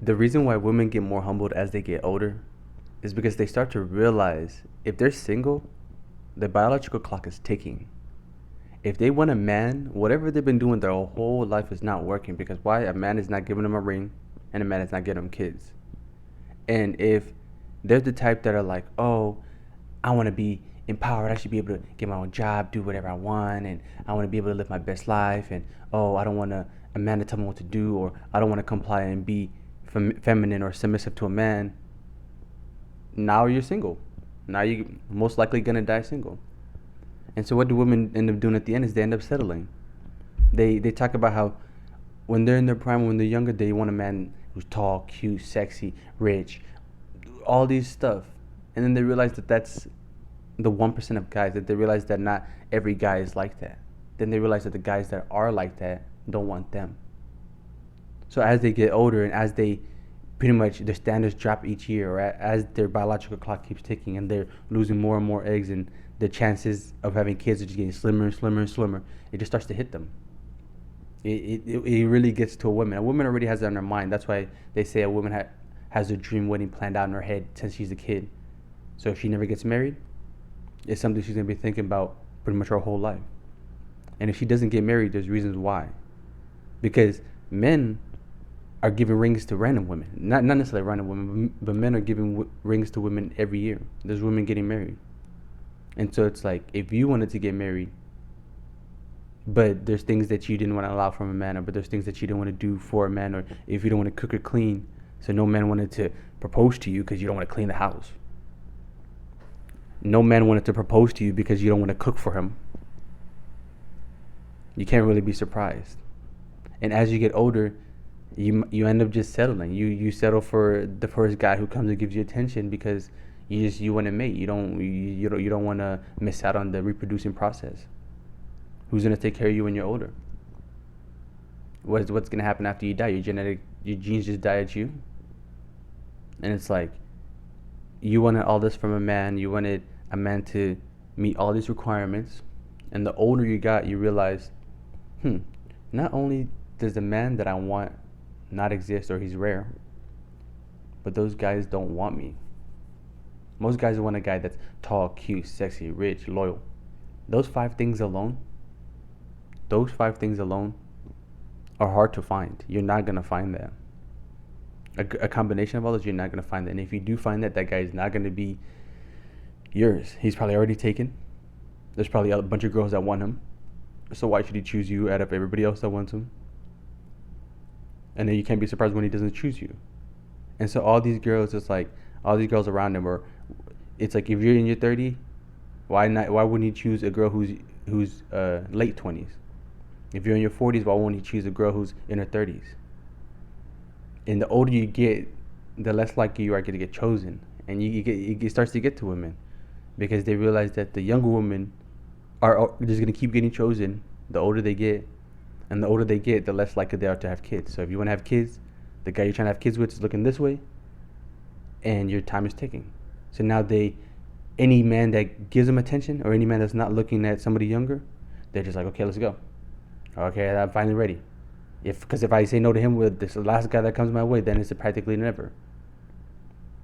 The reason why women get more humbled as they get older is because they start to realize if they're single, the biological clock is ticking. If they want a man, whatever they've been doing their whole life is not working, because why? A man is not giving them a ring and a man is not getting them kids. And if they're the type that are like, oh, I want to be empowered, I should be able to get my own job, do whatever I want, and I want to be able to live my best life, and oh, I don't want a man to tell me what to do, or I don't want to comply and be feminine or submissive to a man. Now you're single. Now you're most likely gonna die single. And so what do women end up doing at the end is they end up settling. They talk about how when they're in their prime, when they're younger, they want a man who's tall, cute, sexy, rich, all these stuff. And then they realize that that's the 1% of guys, that they realize that not every guy is like that. Then they realize that the guys that are like that don't want them. So as they get older and as they pretty much their standards drop each year, or as their biological clock keeps ticking and they're losing more and more eggs and the chances of having kids are just getting slimmer and slimmer and slimmer, it just starts to hit them. It really gets to a woman. A woman already has it on her mind. That's why they say a woman has a dream wedding planned out in her head since she's a kid. So if she never gets married, it's something she's going to be thinking about pretty much her whole life. And if she doesn't get married, there's reasons why. Because men are giving rings to random women. Not necessarily random women, but men are giving rings to women every year. There's women getting married. And so it's like, if you wanted to get married, but there's things that you didn't want to allow from a man, or but there's things that you didn't want to do for a man, or if you don't want to cook or clean, so no man wanted to propose to you because you don't want to clean the house. No man wanted to propose to you because you don't want to cook for him. You can't really be surprised. And as you get older, you end up just settling. You settle for the first guy who comes and gives you attention because you want to mate. You don't want to miss out on the reproducing process. Who's gonna take care of you when you're older? What's gonna happen after you die? Your genes just die at you. And it's like, you wanted all this from a man. You wanted a man to meet all these requirements, and the older you got, you realize, not only does the man that I want not exist, or he's rare, but those guys don't want me. Most guys want a guy that's tall, cute, sexy, rich, loyal. Those five things alone are hard to find. You're not going to find that. A combination of all those, you're not going to find that. And if you do find that, that guy is not going to be yours. He's probably already taken. There's probably a bunch of girls that want him. So why should he choose you out of everybody else that wants him? And then you can't be surprised when he doesn't choose you. And so all these girls, it's like, all these girls around him, or it's like, if you're in your 30s, why wouldn't he choose a girl who's late 20s? If you're in your 40s, why won't he choose a girl who's in her 30s? And the older you get, the less likely you are to get chosen. And it starts to get to women, because they realize that the younger women are just going to keep getting chosen the older they get. And the older they get, the less likely they are to have kids. So if you want to have kids, the guy you're trying to have kids with is looking this way, and your time is ticking. So now any man that gives them attention, or any man that's not looking at somebody younger, they're just like, okay, let's go. Okay, I'm finally ready. Because if I say no to him with this last guy that comes my way, then it's practically never.